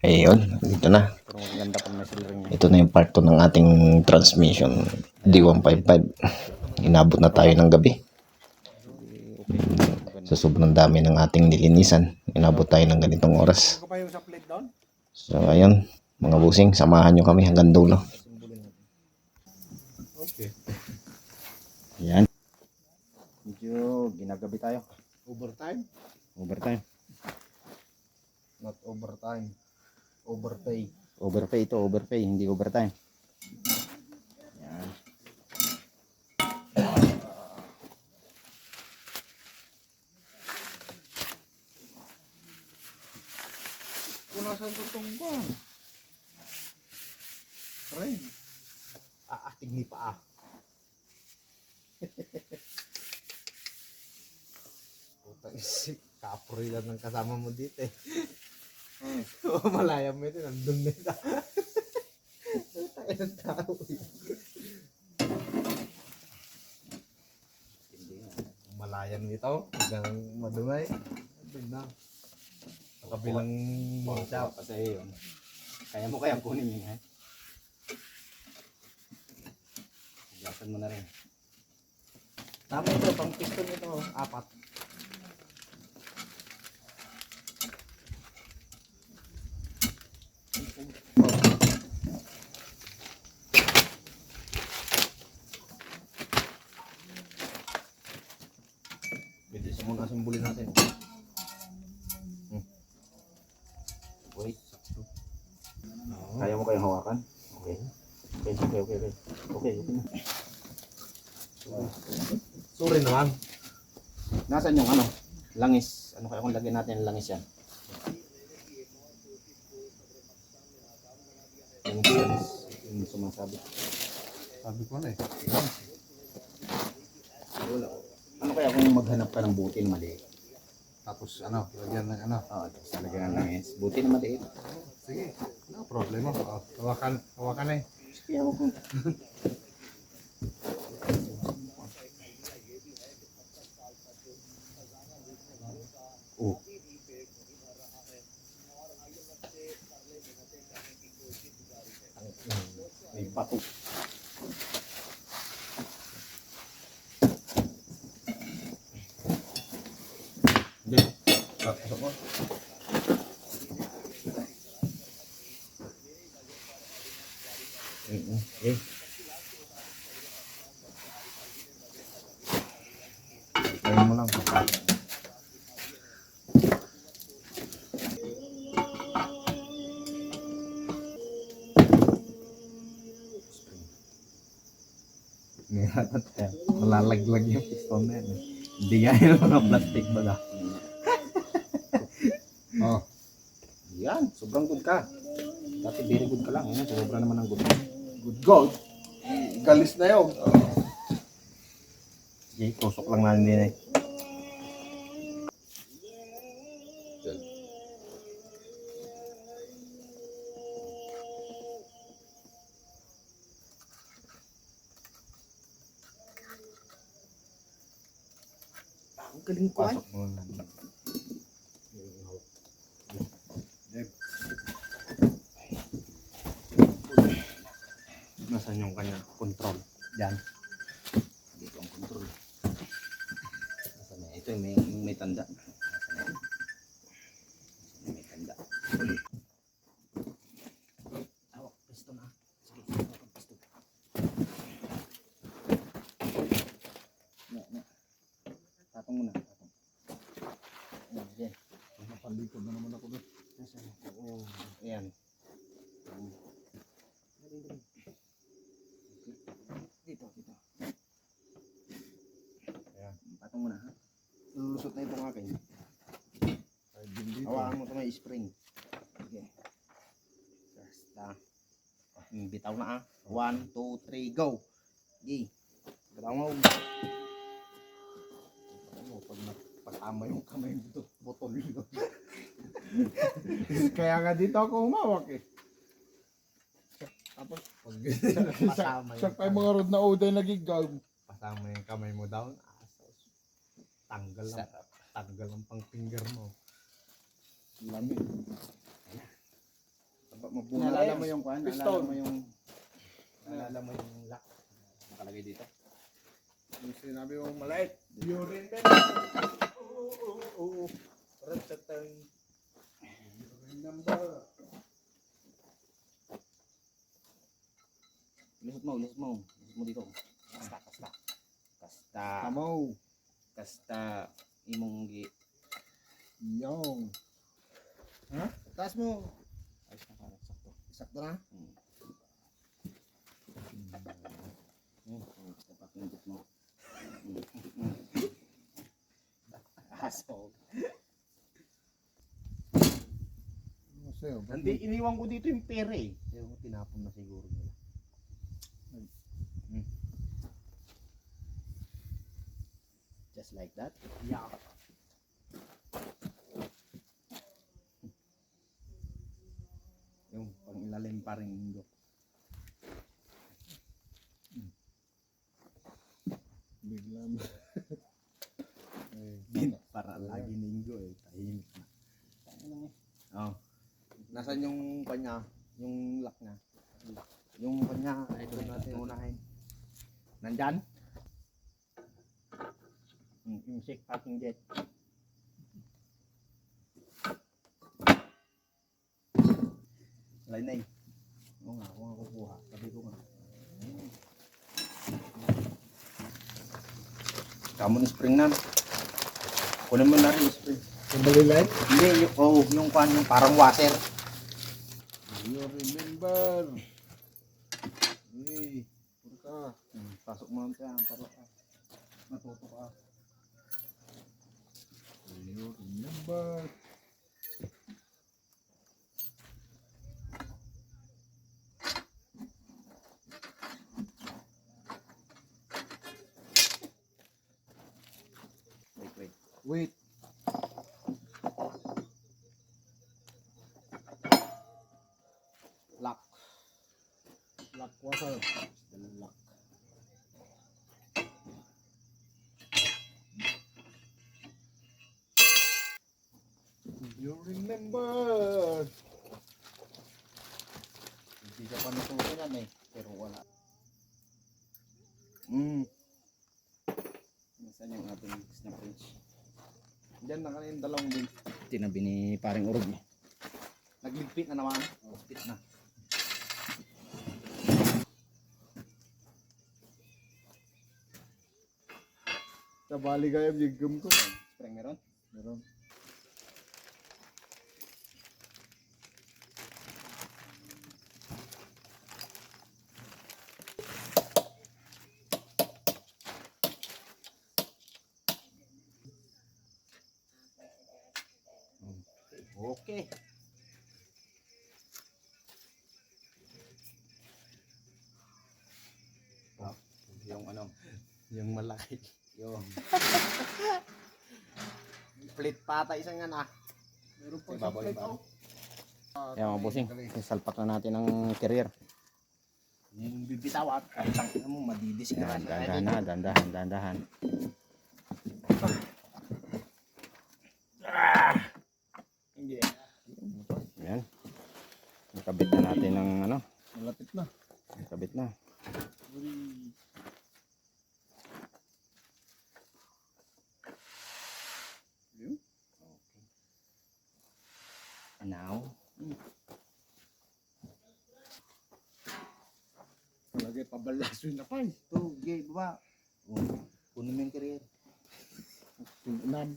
Ayun, dito na. Pero maganda pag may silver niya. Ito na yung part 2 ng ating transmission D155. Inabot na tayo ng gabi. Sa sobrang dami ng ating nilinisan, inabot tayo ng ganitong oras. So ayun, mga busing, samahan nyo kami hanggang dulo. Okay. Ayan. Medyo ginagabi tayo. Overtime? Overtime. Not overtime. Overpay. Overpay ito, overpay, hindi overtime. Yan. Kung nasan tutong ba? Rain. Tigni pa Puta isip. Kapoy lang ng kasama mo dito eh. Oo, malaya mo ito. Nandun na ito. Tayo ng tao eh. Malayan nito. Hanggang madumay. Nandun na. Sa kabilang shop. kasi yun. Kaya mo kaya kunin yun, ha? Gasan mo na rin. Tama ito. Pang piston ito. 4. Pwede sa muna simbulin natin. Wait, sakto. Kaya mo kayong hawakan? Okay. Okay na. Sorry naman. Nasaan yung ano? Langis. Ano kaya kung lagyan natin ng langis yan? Langis. Yung sumasabi. Sabi ko na eh. Wala. Ano kaya kung maghanap ka ng buti na maliit? Tapos ano, lagyan ng ano. Oo, tapos lagyan ng langis. Buti na maliit. Sige, no problema. Hawakan na eh. Sige, ako ko. Oh. May bato. Hindi. Tapos ako. Okay. Ayun mo lang. Malalaglag yung piston na yan. Hindi nga yung mga plastic baga. Oh. Yan, sobrang good ka. Dati very good ka lang. Yan, sobra naman ang good. Good God. Galis na yun. Okay, tusok lang natin din eh. Ang galing ko ay. Pasok mo na. Nasaan yung kanya control? Yan. Dito ang control. Nasaan na? Ito may tanda. Nasaan na? May tanda. Hawak, piston ah. Sige, hawak ang piston. Na. Tatong muna. Tatong. Yan. Napalikod na naman ako doon. Nasaan? Oo. Ayan. Dito. Ayan. Patong muna ha. Lulusot na itong akin. Ay, din dito. Hawakan mo ito may spring. Sige. Basta. Bitaw na ah. 1, 2, 3, go. Sige. Bitaw mo. Ano, pag napatama yung kamay mo dito, botol yun. Kaya nga dito ako humawak eh. Tapos, pag Pasama sa yung mga rod na uday nagigaw. Pasama yung kamay mo down. Tanggal lang. Sarap. Tanggal ang pang finger mo. Lamig. mabunga. Naalala mo yung kwan? Piston. Naalala mo yung lock? Nakalagay dito. Yung sinabi mo maliit. Urine din. Oo. Ratatang. Urine number. Lusot mo. Lusot mo dito. Kasta. Tamo. Kasta. Imong gi. Yung. Ha? Taas mo. Ayos na parang sakto. Sakto na. Basta pakindot mo. Asshole. Sa'yo. Hindi, iniwan ko dito yung pera eh. Pero tinapon na siguro nila. Just like that? Yeah. Yung pang ilalim pa rin mundo. Biglang. Para lagi linggo eh. Tahimik na. Oh. Nasaan yung kanya? Yung lock niya? Yung kanya, ito natin unahin. Nandyan? Yung sick packing jet. Lain na eh. Oo nga, ako nga kukuha. Sabi ko nga. Kamon spring na. Kunin mo na rin yung spring. Yung balilay? Hindi, yung kwan, yung parang water. You remember. Hey, pura ka. Pasok mo lang siya, para matuto ka. You remember. Wait. Wait. Lock. Lock water. The lock. You remember. Hindi ka pa natutunan eh. Pero wala. Nasaan yung ating snap wrench? Diyan na kanina yung dalawang din. Tinabi ni paring urog eh. Nagligpit na naman. Ligpit na. Tabali kayo bigam ko. Spring meron? Meron. Okay. Oh, yung ano? Yung malaki. Yung split pata isang yan ah. Meron pa Ibabaw, sa plate ibabaw. oh. Kaya mga bossing, salpak na natin ang carrier. Yung bibitaw at ang tangina mo madidisgrasya. Dandahan na, dandahan. Hindi. Ayan. Nakabit na natin ng ano, Malapit na. nakabit na. And now, Lagay pabalaso na pa eh. to, gay, baba. Oh, puno mo yung career. Tingnan.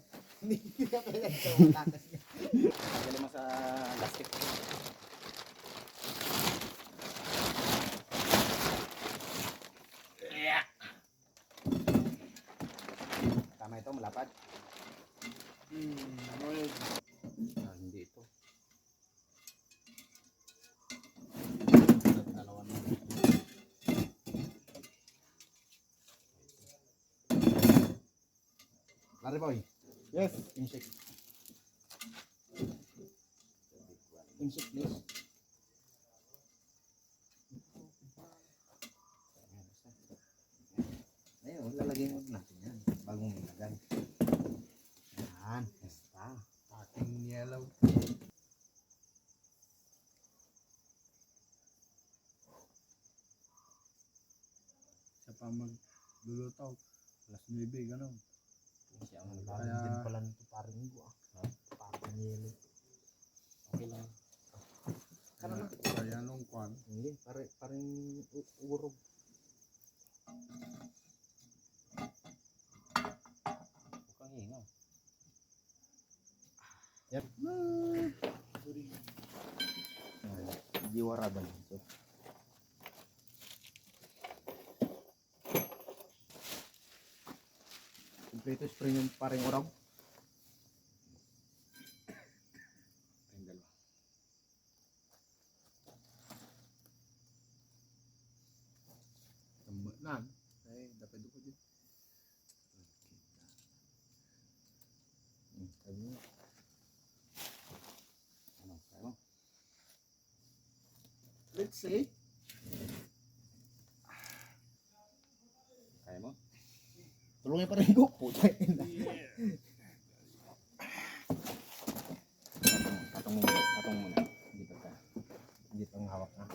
Galing mo sa plastic. Tama ito, malapad. Hindi ito. Dalawa na. Larry boy. Yes. Insect. Insect please. Ayun, lalagay mo natin yan. Bagong ilagay. Yan. Basta. Ating yellow. pa magluluto. Alas 9, gano'n. Siya ang Ang nagbago. dami din pala nito paring ko ah. Paring yelo. Okay lang. Kaya nung kwan. Hindi, paring urog. Huwag kang hingaw. Yan. Jiwara ba nito? Kompleto spring yung paring urog. Yung dalawa. Nan. Ay, dapat ko din. Sabi mo. Ano? Kaya mo? Let's say. Kaya mo? Tulungin pa rin ko. Puta ina. Patong muna. Patong muna. Hindi pa ka. Hindi pang hawak na.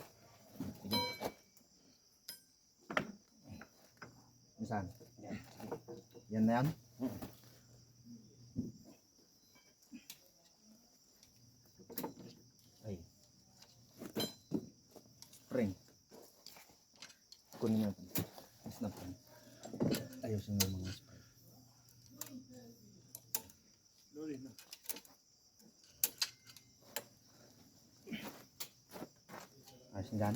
Sige. Saan? Yan. Yan na yan? Ay. Spring. Kunin natin. Snap natin. Ayusin mo yung mga spring. Lori na. Ayos dyan.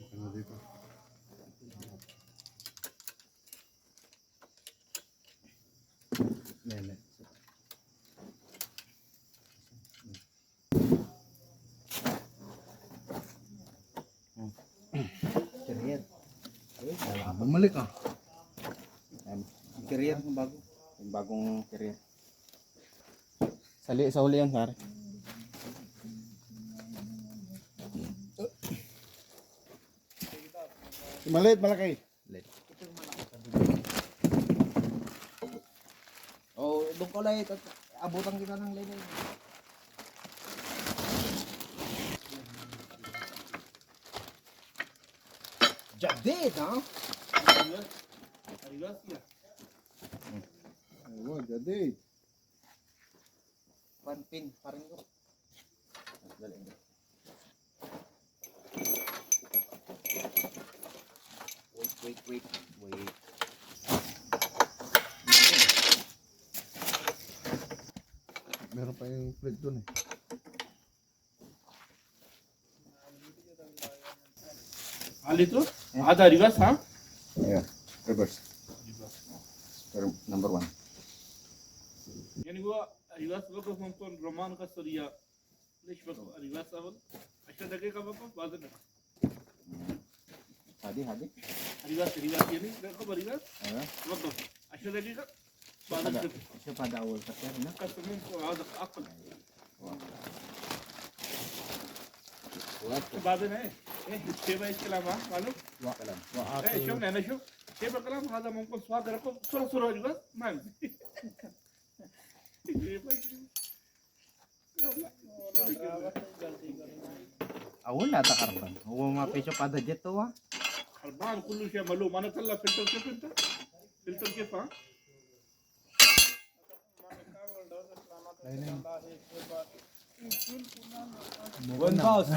Okay na dito. Lele. Career. Bumalik ah. Career ng bago. Yung bagong career. Sa huli yan, pare. Maliit, malaki. Let. Oh, doon ko lang abutan kita ng lele. Jadid, ha? Ayun, jadi. One pin, paring ko. Dali. Wait. Meron pa yung plate dun eh. आली तो आधा रिवर्स हाँ Yeah. Reverse. Number 1. यानी वो रिवर्स वो कसम तो रोमान का सरिया ليش بس रिवर्स अवल 10 دقيقة بابا بعد Hadi. रिवर्स यानी देखो रिवर्स Ayan. وقف 10 دقيقة بعد Pada. كده Siya pada awal kasi na. قسم هذا أقل بعدين ايه شيء بقى الكلام معلوم Kalam. ايه شوف انا شوف شيء الكلام هذا ممكن سواء رقم صورة ريवर्स ما يمزي Awon na takarban. Huwag mapisyo pada jet to ha. خربان كل شيء معلوم انا طلع فلتر كيف انت فلتر كيف ها Mugon boss.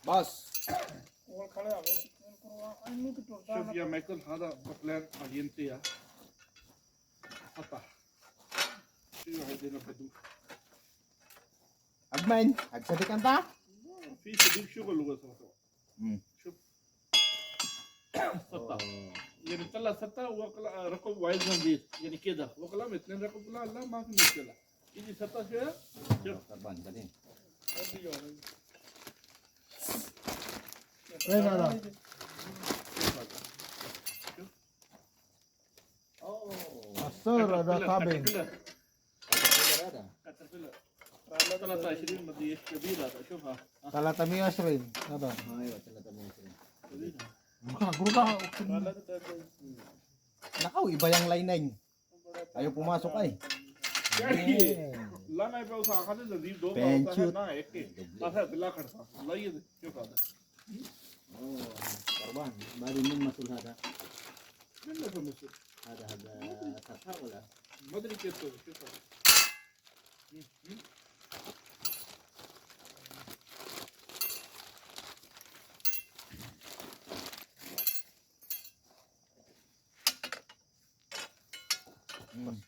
Boss. شوف يا مايكل هذا بطلان عجينتي يا قطع شو هيدينا بدو Agman, agsabikan ta? في صديق شغل هو سوا شوف سطة يعني طلع سطة وقلا رقم وايد نظيف يعني كده وقلا اثنين رقم لا ما في مشكلة يجي سطة شوية شوف Karban. Dali. Oh. Master, ada cabin. كاتربيلر 23 مدري ايش كبيرة هذا شوفها Talatami asrin. Ada. Ay, wala talaga mo sila. Makagruda. Nakaw, iba yung line 9. Ayaw pumasok ay. ला नहीं पे उस आखा ने जल्दी दो Bench होता है ना एक के ऐसा दिला करता लाइए क्यों कहता Oh, korban. Bali mo masul hada. नहीं ना समझ Hada sata wala. मदरी के तो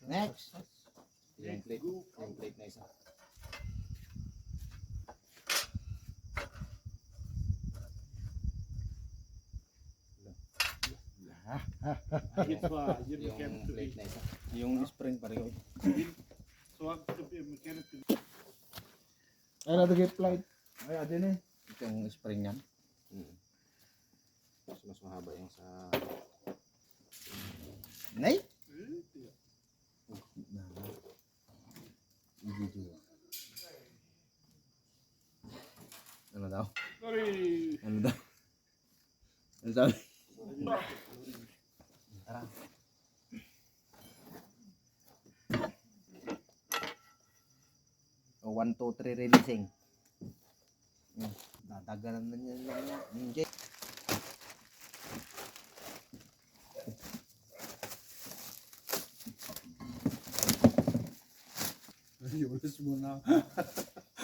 Next. Yung plate na isa. ये Yung mechanic plate na isa. Yung spring pareho. स्वाद के mechanic Ay, nadagay flight. Ay, adin eh. Ito yung spring niyan. Mas mahaba yung sa... Nay? Ano daw? अरे Ano daw? Ano sabi? Tara. O, 1, 2, 3 releasing. Natagalan na niya yung Jay. Yulis mo na.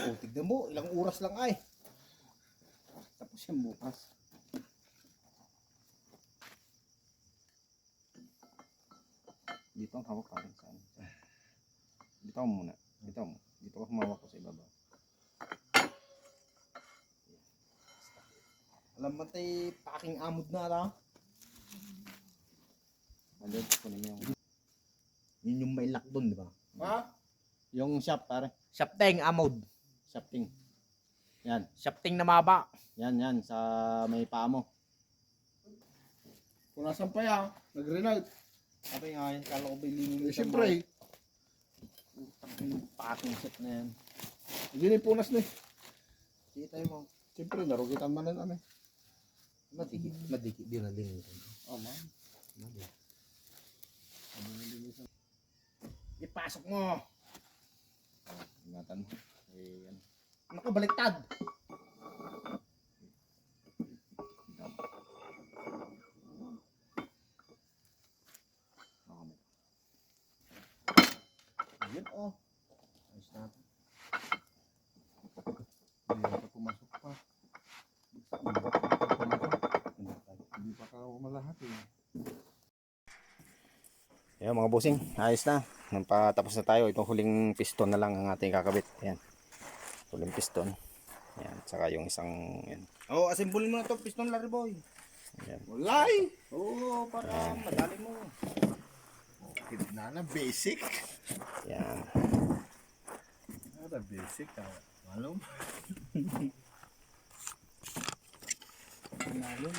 O, tignan mo, ilang oras lang ay. Tapos yan bukas. Dito ang hawak pa rin sa ano. Dito ako muna. Dito mo. Dito ako humawak ko sa ibabaw. Alam mo tayo, paking amod na ata. Ano, kunin mo yung... Yun yung may lock doon, di ba? Ha? Yung shop, pare. Shafting, amod. Shafting. Yan. Shafting na maba. Yan. Sa may paa mo. Kung nasan pa yan, nag-renite. Sabi nga, yan. Kala ko ba ilingin Eh, siyempre, yung paking set na yan. hindi na punas na eh. Sige tayo mo. Siyempre, narugitan man na ano eh. Madikit din na lingin. Oh, man. Ipasok mo. Ingatan mo. Eh, yan. Ano ka, baliktad? Ayun, oh. Ayos na. Hindi pa pumasok pa. Hindi pa ka umalahat eh. Ayan mga bossing, ayos na. Napatapos na tayo. Itong huling piston na lang ang ating kakabit. Ayan. Huling piston. Ayan. Saka yung isang... Ayan. Oh, assemble mo na to piston, Larry Boy. Ayan. Walay! Oo, para madali mo. Na na, basic. Ayan. Ada basic ka. Malum. Malum.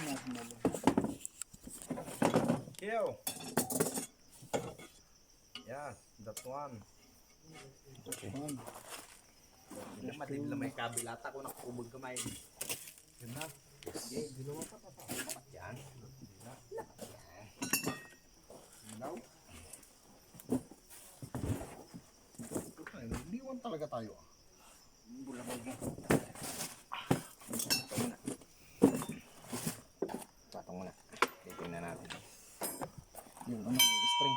Kill. Yeah, that one. Okay. Hindi naman din lang may kabilata ko nakukubog kamay. Yan na. Sige, ginawa pa. Yan. Ilaw. Liwan talaga tayo. Bulamog mo. Ito muna. Patong muna. Titingnan natin. Yung ano, yung string.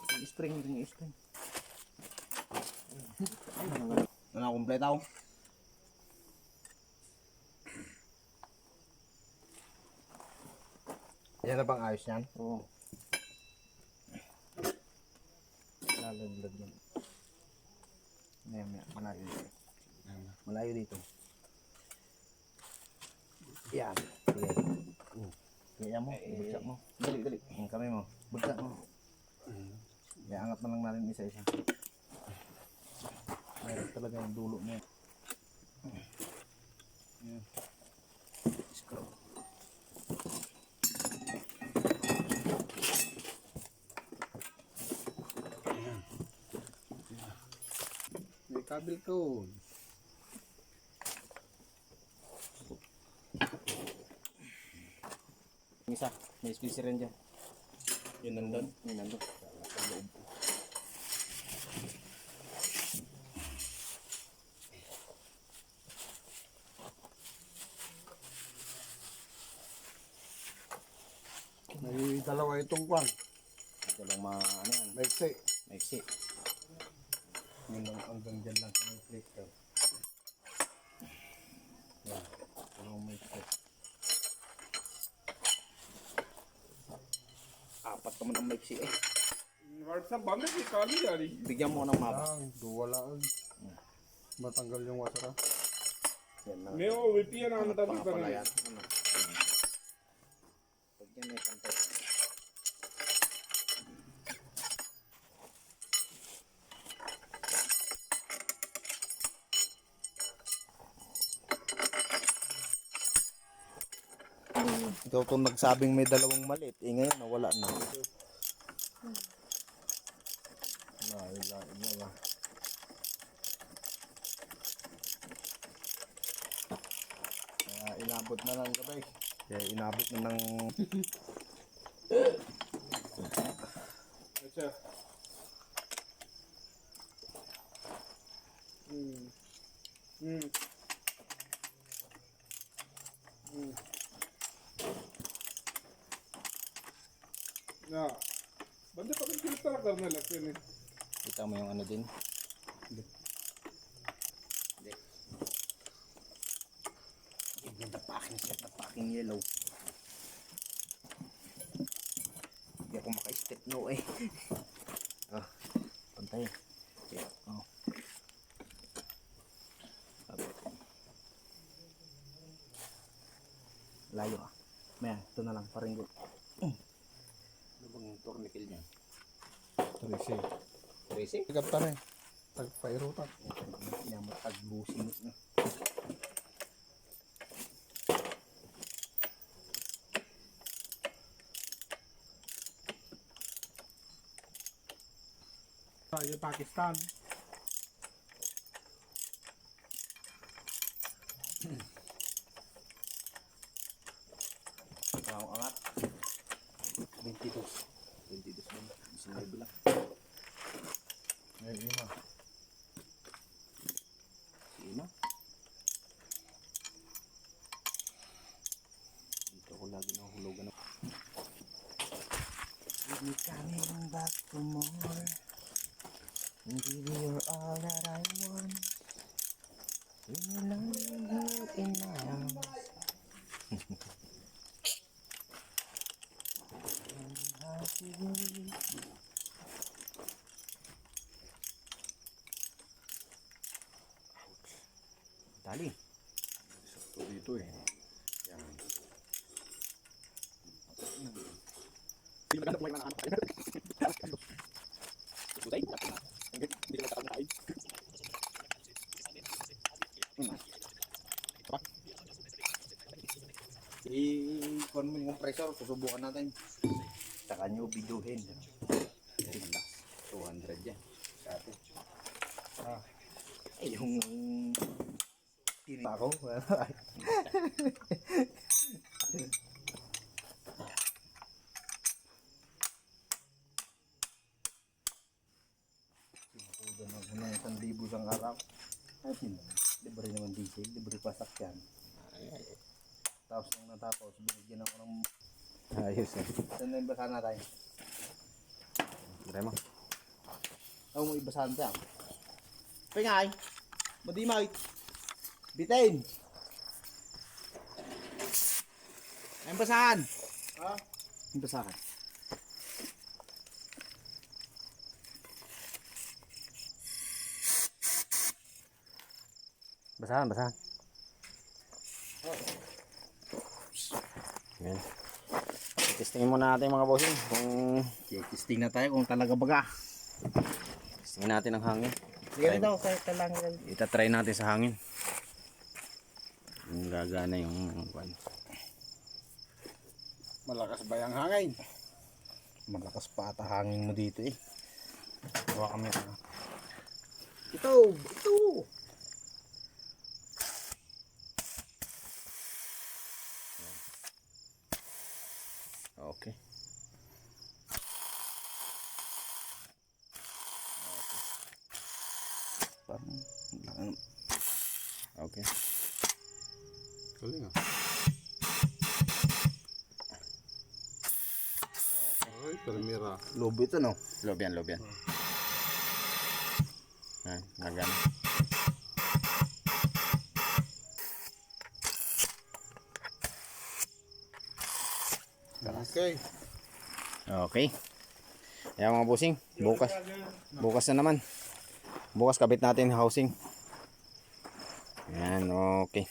Yung string. Ano na, kompleto ako? Yan na bang ayos yan? Oo. Lalaglag yan. Maya, malayo dito. Malayo dito. Yan. Sige. Kaya mo, bagsak mo. Dali. Ang kamay mo. Bagsak mo. Iangat na lang natin isa-isa. Mayroon talaga yung dulo niya. Yan. Screw. May kabil ko. Isa, may squeezer rin dyan. Yun nandun. Yun nandun. Sa loob. May dalawa itong kwan. Ito lang ano yan. Maiksi. Maiksi. Yun lang hanggang dyan lang sa may plate ko. Yan. Dalawang maiksi. Apat naman ang maiksi eh. WhatsApp बंद है कि काली जा रही है Bigyan mo ng mapa. Lang, duwalaan. Matanggal yung wasara. Yan lang. मैं वो VPN on तभी Pala करना yan. Ano? Pag yan may pantay. Ikaw itong nagsabing may dalawang maliit. Eh ngayon nawala na. Wala. Kaya inabot na lang kabay. Kaya inabot na ng अच्छा हम्म हम्म हम्म ना बंदे पता नहीं किस तरह करने लगते हैं kita mo yung ano din. Hindi. Yung tapaking yellow. Hindi ako maka-step no eh. Ah, pantay. Yeah. Oh. Layo ah. Maya, ito na lang, paringgo. Ano bang tornikel niya? Trisi. Racing? Tigap ta rin. Tagpairutan. Yan, matagbusin na. ये Pakistan. Ang angat. 22. 22 lang. 19 lang. May ima. Sino? Dito ko lagi nahulugan. We're coming back for more. And baby, you're all that I want. When you love me in my arms. Dali. Sakto dito eh. Yan. I-con mo yung compressor, susubukan natin. Saka nyo biduhin. Relax. 200 yan. Sa atin. Ay, yung... Ako? Sinukudan ako ng 1,000 isang araw. Ay, libre naman diesel, libre pa sakyan. Tapos nung natapos, binigyan ako ng... Ayos eh. Saan na ibasahan na tayo? Try mo. Ako mo ibasahan tayo. Pingay! Madimay! Bitain! Ay, basahan! Ha? Ang basahan. Basahan. Yan. Testingin muna natin mga bossing kung testing na tayo kung talaga baga. Testingin natin ang hangin. Sige daw, sa lang. Itatry natin sa hangin. Yung gagana yung kwan. Malakas ba yung hangin? Malakas pa ata hangin mo dito eh. Gawa kami na. Ito! Okay. Okay. Galing ah. Ay, permira. Lobo ito, no? Lob yan, lob yan. Nagana. Okay. Okay. Ayan mga bossing, bukas na naman. Bukas kabit natin yung housing. Ayan, okay.